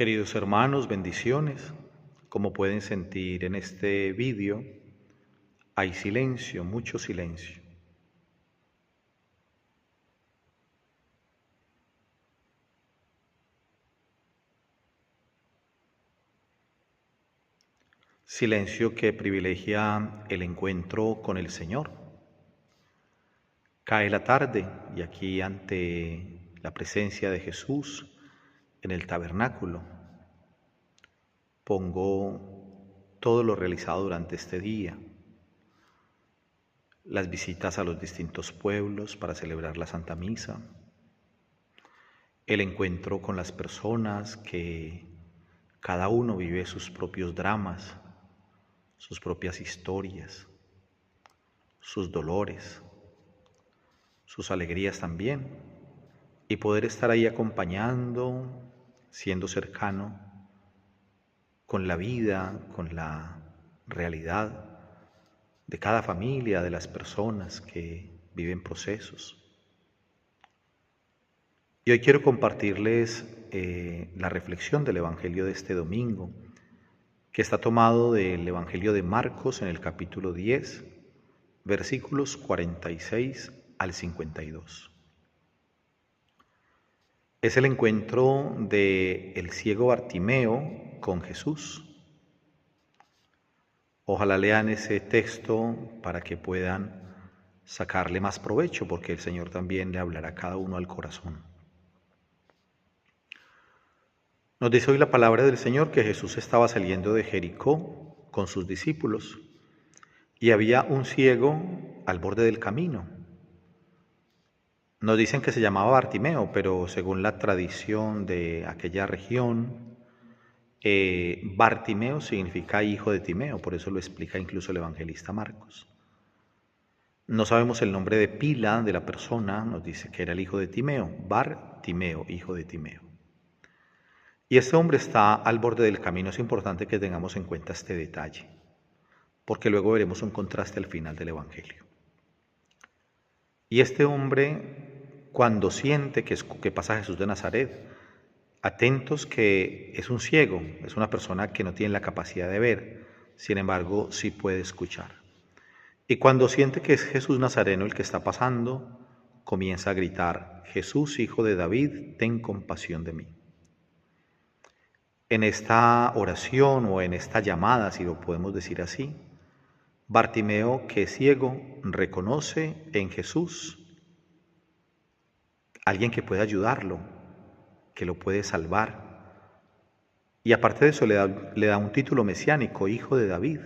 Queridos hermanos, bendiciones. Como pueden sentir en este vídeo, hay silencio, mucho silencio. Silencio que privilegia el encuentro con el Señor. Cae la tarde y aquí ante la presencia de Jesús en el tabernáculo, pongo todo lo realizado durante este día, las visitas a los distintos pueblos para celebrar la Santa Misa, el encuentro con las personas que cada uno vive sus propios dramas, sus propias historias, sus dolores, sus alegrías también, y poder estar ahí acompañando, siendo cercano con la vida, con la realidad de cada familia, de las personas que viven procesos. Y hoy quiero compartirles la reflexión del Evangelio de este domingo, que está tomado del Evangelio de Marcos en el capítulo 10, versículos 46 al 52. Es el encuentro de el ciego Bartimeo con Jesús. Ojalá lean ese texto para que puedan sacarle más provecho, porque el Señor también le hablará a cada uno al corazón. Nos dice hoy la palabra del Señor que Jesús estaba saliendo de Jericó con sus discípulos y había un ciego al borde del camino. Nos dicen que se llamaba Bartimeo, pero según la tradición de aquella región, Bartimeo significa hijo de Timeo, por eso lo explica incluso el evangelista Marcos. No sabemos el nombre de pila de la persona, nos dice que era el hijo de Timeo, Bartimeo, hijo de Timeo. Y este hombre está al borde del camino. Es importante que tengamos en cuenta este detalle, porque luego veremos un contraste al final del Evangelio. Y este hombre, cuando siente que pasa Jesús de Nazaret, atentos que es un ciego, es una persona que no tiene la capacidad de ver, sin embargo sí puede escuchar. Y cuando siente que es Jesús Nazareno el que está pasando, comienza a gritar: Jesús, hijo de David, ten compasión de mí. En esta oración o en esta llamada, si lo podemos decir así, Bartimeo, que es ciego, reconoce en Jesús alguien que puede ayudarlo, que lo puede salvar. Y aparte de eso le da un título mesiánico, hijo de David.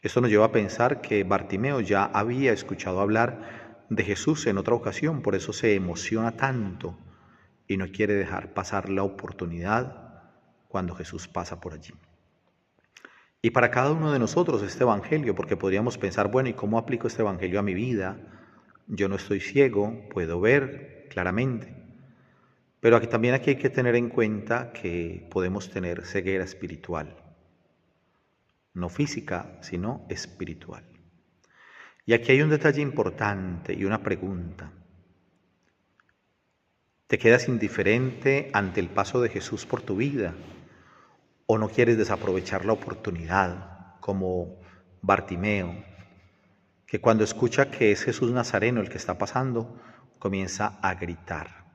Esto nos lleva a pensar que Bartimeo ya había escuchado hablar de Jesús en otra ocasión, por eso se emociona tanto y no quiere dejar pasar la oportunidad cuando Jesús pasa por allí. Y para cada uno de nosotros este Evangelio, porque podríamos pensar, bueno, ¿y cómo aplico este Evangelio a mi vida? Yo no estoy ciego, puedo ver claramente. Pero aquí hay que tener en cuenta que podemos tener ceguera espiritual. No física, sino espiritual. Y aquí hay un detalle importante y una pregunta. ¿Te quedas indiferente ante el paso de Jesús por tu vida? ¿O no quieres desaprovechar la oportunidad como Bartimeo, que cuando escucha que es Jesús Nazareno el que está pasando, comienza a gritar?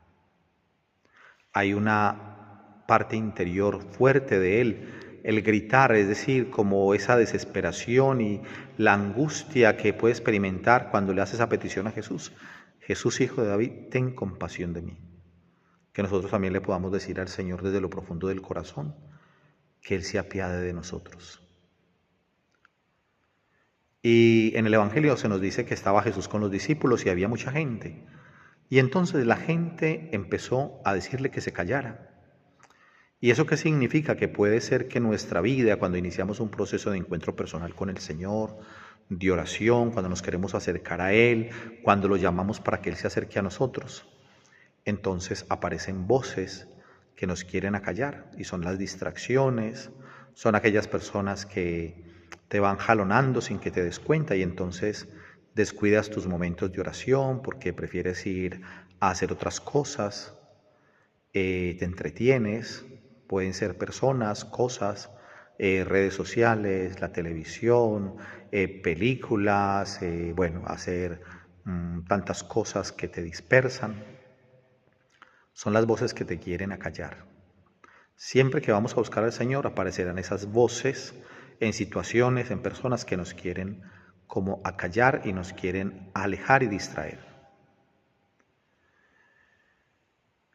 Hay una parte interior fuerte de él, el gritar, es decir, como esa desesperación y la angustia que puede experimentar cuando le hace esa petición a Jesús. Jesús, hijo de David, ten compasión de mí. Que nosotros también le podamos decir al Señor desde lo profundo del corazón, que Él se apiade de nosotros. Y en el Evangelio se nos dice que estaba Jesús con los discípulos y había mucha gente. Y entonces la gente empezó a decirle que se callara. ¿Y eso qué significa? Que puede ser que nuestra vida, cuando iniciamos un proceso de encuentro personal con el Señor, de oración, cuando nos queremos acercar a Él, cuando lo llamamos para que Él se acerque a nosotros, entonces aparecen voces que nos quieren acallar, y son las distracciones, son aquellas personas que te van jalonando sin que te des cuenta, y entonces descuidas tus momentos de oración porque prefieres ir a hacer otras cosas, te entretienes, pueden ser personas, cosas, redes sociales, la televisión, películas, hacer tantas cosas que te dispersan. Son las voces que te quieren acallar. Siempre que vamos a buscar al Señor aparecerán esas voces en situaciones, en personas que nos quieren como acallar y nos quieren alejar y distraer.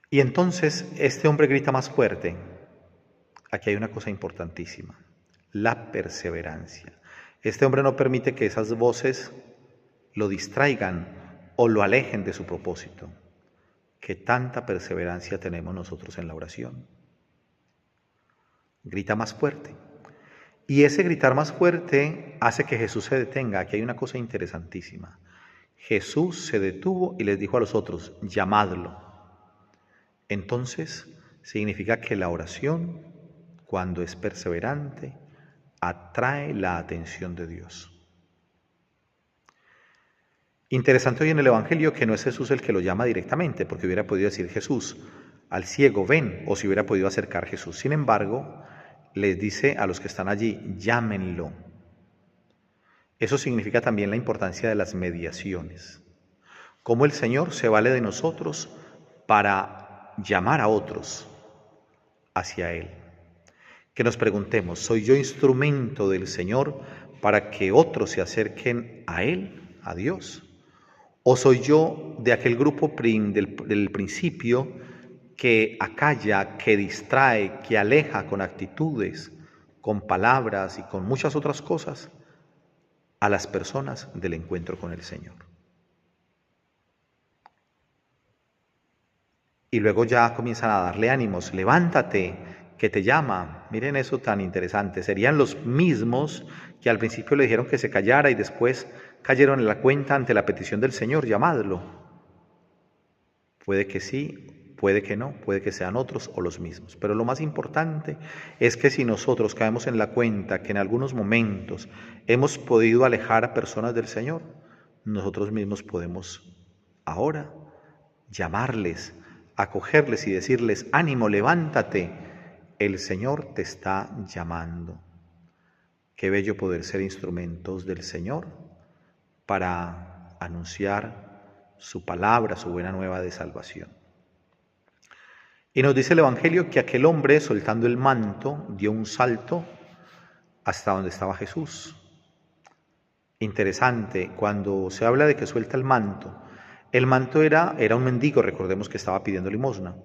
Y entonces este hombre grita más fuerte. Aquí hay una cosa importantísima, la perseverancia. Este hombre no permite que esas voces lo distraigan o lo alejen de su propósito. ¿Qué tanta perseverancia tenemos nosotros en la oración? Grita más fuerte. Y ese gritar más fuerte hace que Jesús se detenga. Aquí hay una cosa interesantísima. Jesús se detuvo y les dijo a los otros, llamadlo. Entonces, significa que la oración, cuando es perseverante, atrae la atención de Dios. Interesante hoy en el Evangelio que no es Jesús el que lo llama directamente, porque hubiera podido decir Jesús al ciego, ven, o se hubiera podido acercar Jesús. Sin embargo, les dice a los que están allí, llámenlo. Eso significa también la importancia de las mediaciones. Cómo el Señor se vale de nosotros para llamar a otros hacia Él. Que nos preguntemos, ¿soy yo instrumento del Señor para que otros se acerquen a Él, a Dios? ¿O soy yo de aquel grupo del principio que acalla, que distrae, que aleja con actitudes, con palabras y con muchas otras cosas a las personas del encuentro con el Señor? Y luego ya comienzan a darle ánimos, levántate, que te llama. Miren eso tan interesante, serían los mismos que al principio le dijeron que se callara y después cayeron en la cuenta ante la petición del Señor, llamadlo. Puede que sí, puede que no, puede que sean otros o los mismos. Pero lo más importante es que si nosotros caemos en la cuenta que en algunos momentos hemos podido alejar a personas del Señor, nosotros mismos podemos ahora llamarles, acogerles y decirles, ánimo, levántate, el Señor te está llamando. Qué bello poder ser instrumentos del Señor para anunciar su palabra, su buena nueva de salvación. Y nos dice el Evangelio que aquel hombre, soltando el manto, dio un salto hasta donde estaba Jesús. Interesante, cuando se habla de que suelta el manto era un mendigo, recordemos que estaba pidiendo limosna.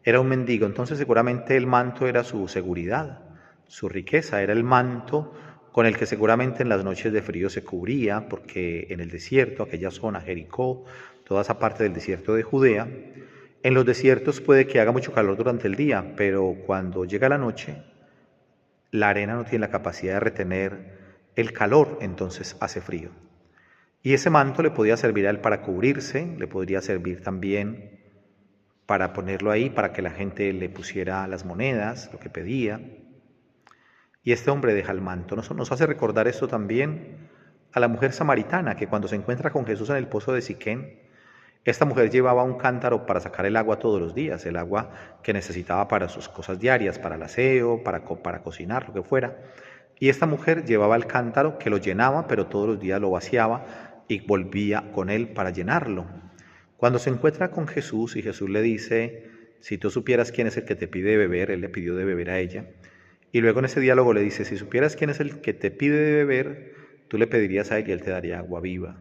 Era un mendigo, entonces seguramente el manto era su seguridad, su riqueza, era el manto con el que seguramente en las noches de frío se cubría, porque en el desierto, aquella zona, Jericó, toda esa parte del desierto de Judea, en los desiertos puede que haga mucho calor durante el día, pero cuando llega la noche, la arena no tiene la capacidad de retener el calor, entonces hace frío. Y ese manto le podía servir a él para cubrirse, le podría servir también para ponerlo ahí, para que la gente le pusiera las monedas, lo que pedía. Y este hombre deja el manto. Nos hace recordar esto también a la mujer samaritana, que cuando se encuentra con Jesús en el pozo de Siquén, esta mujer llevaba un cántaro para sacar el agua todos los días, el agua que necesitaba para sus cosas diarias, para el aseo, para cocinar, lo que fuera. Y esta mujer llevaba el cántaro que lo llenaba, pero todos los días lo vaciaba y volvía con él para llenarlo. Cuando se encuentra con Jesús y Jesús le dice, si tú supieras quién es el que te pide beber, él le pidió de beber a ella. Y luego en ese diálogo le dice, si supieras quién es el que te pide de beber, tú le pedirías a él y él te daría agua viva.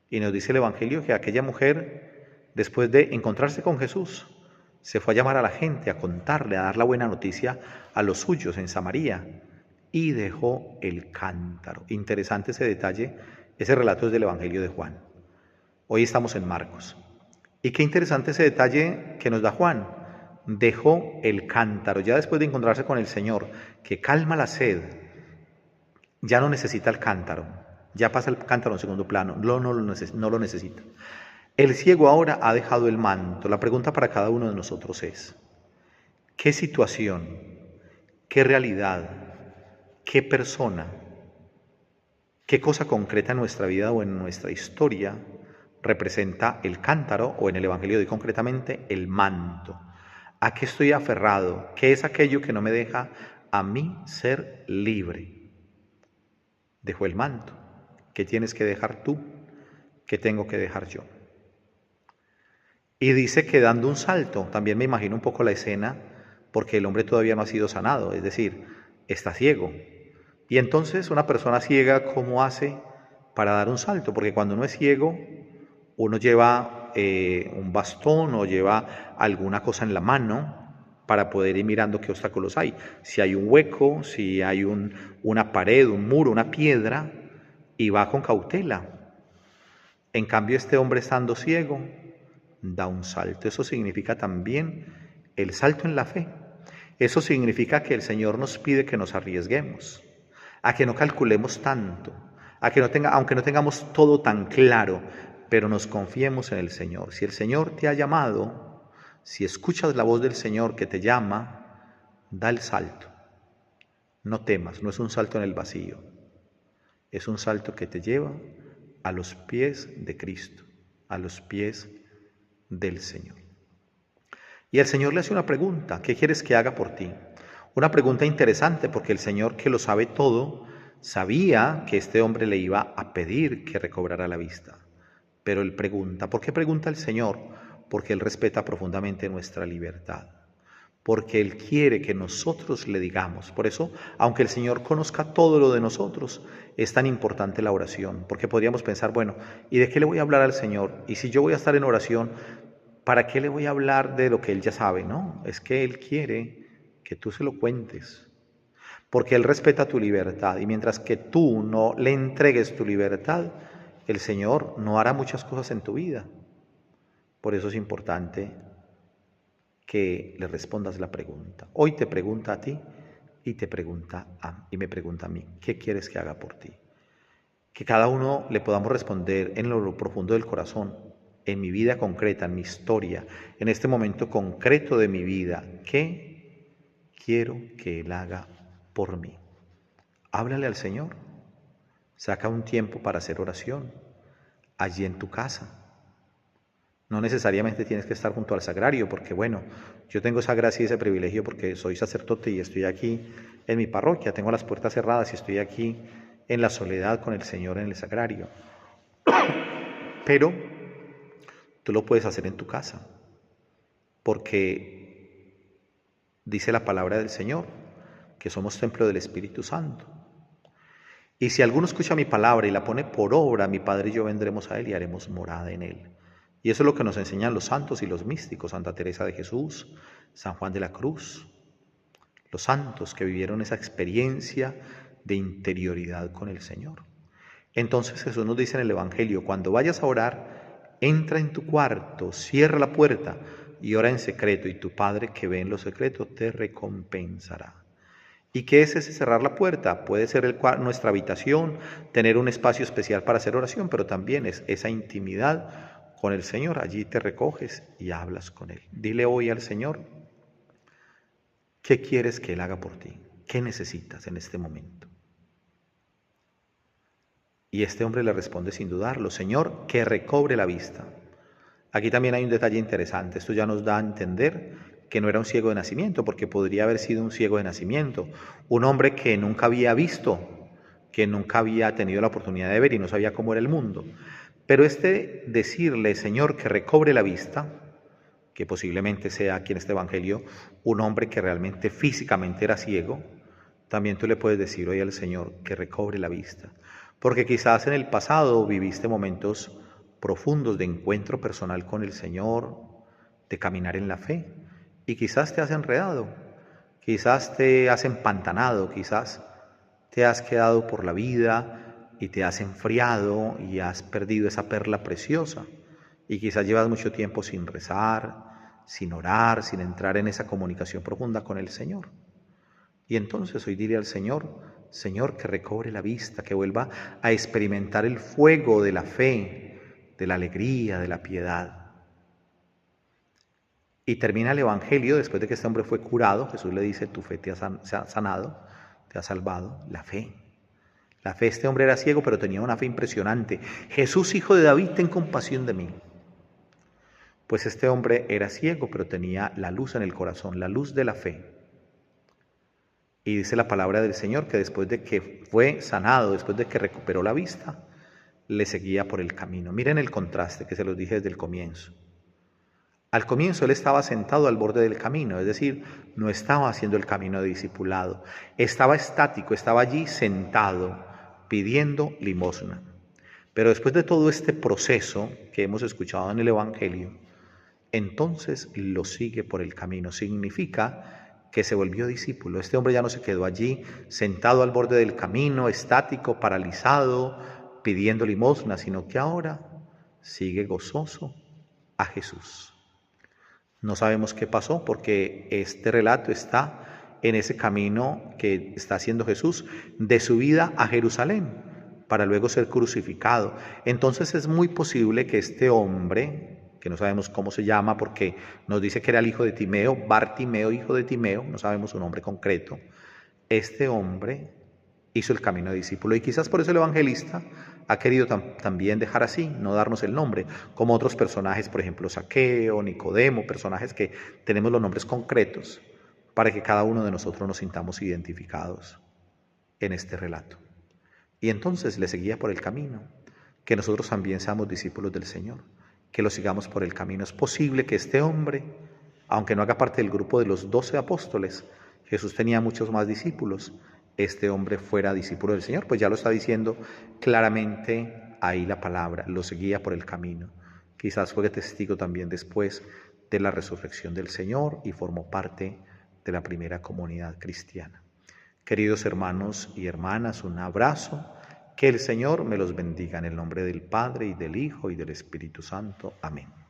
Y nos dice el Evangelio que aquella mujer, después de encontrarse con Jesús, se fue a llamar a la gente, a contarle, a dar la buena noticia a los suyos en Samaria, y dejó el cántaro. Interesante ese detalle, ese relato es del Evangelio de Juan. Hoy estamos en Marcos. Y qué interesante ese detalle que nos da Juan. Dejó el cántaro, ya después de encontrarse con el Señor, que calma la sed, ya no necesita el cántaro, ya pasa el cántaro en segundo plano, no lo necesita. El ciego ahora ha dejado el manto. La pregunta para cada uno de nosotros es, ¿qué situación, qué realidad, qué persona, qué cosa concreta en nuestra vida o en nuestra historia representa el cántaro o en el Evangelio de hoy concretamente el manto? ¿A qué estoy aferrado? ¿Qué es aquello que no me deja a mí ser libre? Dejó el manto. ¿Qué tienes que dejar tú? ¿Qué tengo que dejar yo? Y dice que dando un salto, también me imagino un poco la escena, porque el hombre todavía no ha sido sanado, es decir, está ciego. Y entonces una persona ciega, ¿cómo hace para dar un salto? Porque cuando uno es ciego, uno lleva un bastón o lleva alguna cosa en la mano para poder ir mirando qué obstáculos hay. Si hay un hueco, si hay una pared, un muro, una piedra, y va con cautela. En cambio, este hombre estando ciego, da un salto. Eso significa también el salto en la fe. Eso significa que el Señor nos pide que nos arriesguemos, a que no calculemos tanto, a que aunque no tengamos todo tan claro, pero nos confiemos en el Señor. Si el Señor te ha llamado, si escuchas la voz del Señor que te llama, da el salto. No temas, no es un salto en el vacío, es un salto que te lleva a los pies de Cristo, a los pies del Señor. Y el Señor le hace una pregunta: ¿qué quieres que haga por ti? Una pregunta interesante, porque el Señor, que lo sabe todo, sabía que este hombre le iba a pedir que recobrara la vista. Pero él pregunta. ¿Por qué pregunta el Señor? Porque Él respeta profundamente nuestra libertad. Porque Él quiere que nosotros le digamos. Por eso, aunque el Señor conozca todo lo de nosotros, es tan importante la oración. Porque podríamos pensar, bueno, ¿y de qué le voy a hablar al Señor? Y si yo voy a estar en oración, ¿para qué le voy a hablar de lo que Él ya sabe? No, es que Él quiere que tú se lo cuentes. Porque Él respeta tu libertad. Y mientras que tú no le entregues tu libertad, el Señor no hará muchas cosas en tu vida. Por eso es importante que le respondas la pregunta. Hoy te pregunta a ti y me pregunta a mí, ¿qué quieres que haga por ti? Que cada uno le podamos responder en lo profundo del corazón, en mi vida concreta, en mi historia, en este momento concreto de mi vida, ¿qué quiero que Él haga por mí? Háblale al Señor. Saca un tiempo para hacer oración allí en tu casa. No necesariamente tienes que estar junto al sagrario, porque bueno, yo tengo esa gracia y ese privilegio porque soy sacerdote y estoy aquí en mi parroquia, tengo las puertas cerradas y estoy aquí en la soledad con el Señor en el sagrario. Pero tú lo puedes hacer en tu casa, porque dice la palabra del Señor que somos templo del Espíritu Santo. Y si alguno escucha mi palabra y la pone por obra, mi Padre y yo vendremos a Él y haremos morada en Él. Y eso es lo que nos enseñan los santos y los místicos, Santa Teresa de Jesús, San Juan de la Cruz, los santos que vivieron esa experiencia de interioridad con el Señor. Entonces Jesús nos dice en el Evangelio, cuando vayas a orar, entra en tu cuarto, cierra la puerta y ora en secreto, y tu Padre que ve en lo secreto te recompensará. ¿Y qué es ese cerrar la puerta? Puede ser nuestra habitación, tener un espacio especial para hacer oración, pero también es esa intimidad con el Señor. Allí te recoges y hablas con Él. Dile hoy al Señor, ¿qué quieres que Él haga por ti? ¿Qué necesitas en este momento? Y este hombre le responde sin dudarlo, Señor, que recobre la vista. Aquí también hay un detalle interesante. Esto ya nos da a entender que no era un ciego de nacimiento, porque podría haber sido un ciego de nacimiento, un hombre que nunca había visto, que nunca había tenido la oportunidad de ver y no sabía cómo era el mundo. Pero decirle, Señor, que recobre la vista, que posiblemente sea aquí en este evangelio un hombre que realmente físicamente era ciego, también tú le puedes decir hoy al Señor que recobre la vista. Porque quizás en el pasado viviste momentos profundos de encuentro personal con el Señor, de caminar en la fe, y quizás te has enredado, quizás te has empantanado, quizás te has quedado por la vida y te has enfriado y has perdido esa perla preciosa. Y quizás llevas mucho tiempo sin rezar, sin orar, sin entrar en esa comunicación profunda con el Señor. Y entonces hoy diré al Señor, Señor, que recobre la vista, que vuelva a experimentar el fuego de la fe, de la alegría, de la piedad. Y termina el Evangelio, después de que este hombre fue curado, Jesús le dice, tu fe te ha sanado, te ha salvado, la fe. La fe, este hombre era ciego, pero tenía una fe impresionante. Jesús, hijo de David, ten compasión de mí. Pues este hombre era ciego, pero tenía la luz en el corazón, la luz de la fe. Y dice la palabra del Señor que después de que fue sanado, después de que recuperó la vista, le seguía por el camino. Miren el contraste que se los dije desde el comienzo. Al comienzo él estaba sentado al borde del camino, es decir, no estaba haciendo el camino de discipulado, estaba estático, estaba allí sentado pidiendo limosna. Pero después de todo este proceso que hemos escuchado en el Evangelio, entonces lo sigue por el camino. Significa que se volvió discípulo. Este hombre ya no se quedó allí sentado al borde del camino, estático, paralizado, pidiendo limosna, sino que ahora sigue gozoso a Jesús. No sabemos qué pasó porque este relato está en ese camino que está haciendo Jesús de su vida a Jerusalén para luego ser crucificado. Entonces es muy posible que este hombre, que no sabemos cómo se llama porque nos dice que era el hijo de Timeo, Bartimeo, hijo de Timeo, no sabemos su nombre concreto, este hombre hizo el camino de discípulo y quizás por eso el evangelista ha querido también dejar así, no darnos el nombre, como otros personajes, por ejemplo, Zaqueo, Nicodemo, personajes que tenemos los nombres concretos para que cada uno de nosotros nos sintamos identificados en este relato. Y entonces le seguía por el camino, que nosotros también seamos discípulos del Señor, que lo sigamos por el camino. Es posible que este hombre, aunque no haga parte del grupo de los 12 apóstoles, Jesús tenía muchos más discípulos, este hombre fuera discípulo del Señor, pues ya lo está diciendo claramente ahí la palabra, lo seguía por el camino. Quizás fue testigo también después de la resurrección del Señor y formó parte de la primera comunidad cristiana. Queridos hermanos y hermanas, un abrazo, que el Señor me los bendiga en el nombre del Padre y del Hijo y del Espíritu Santo. Amén.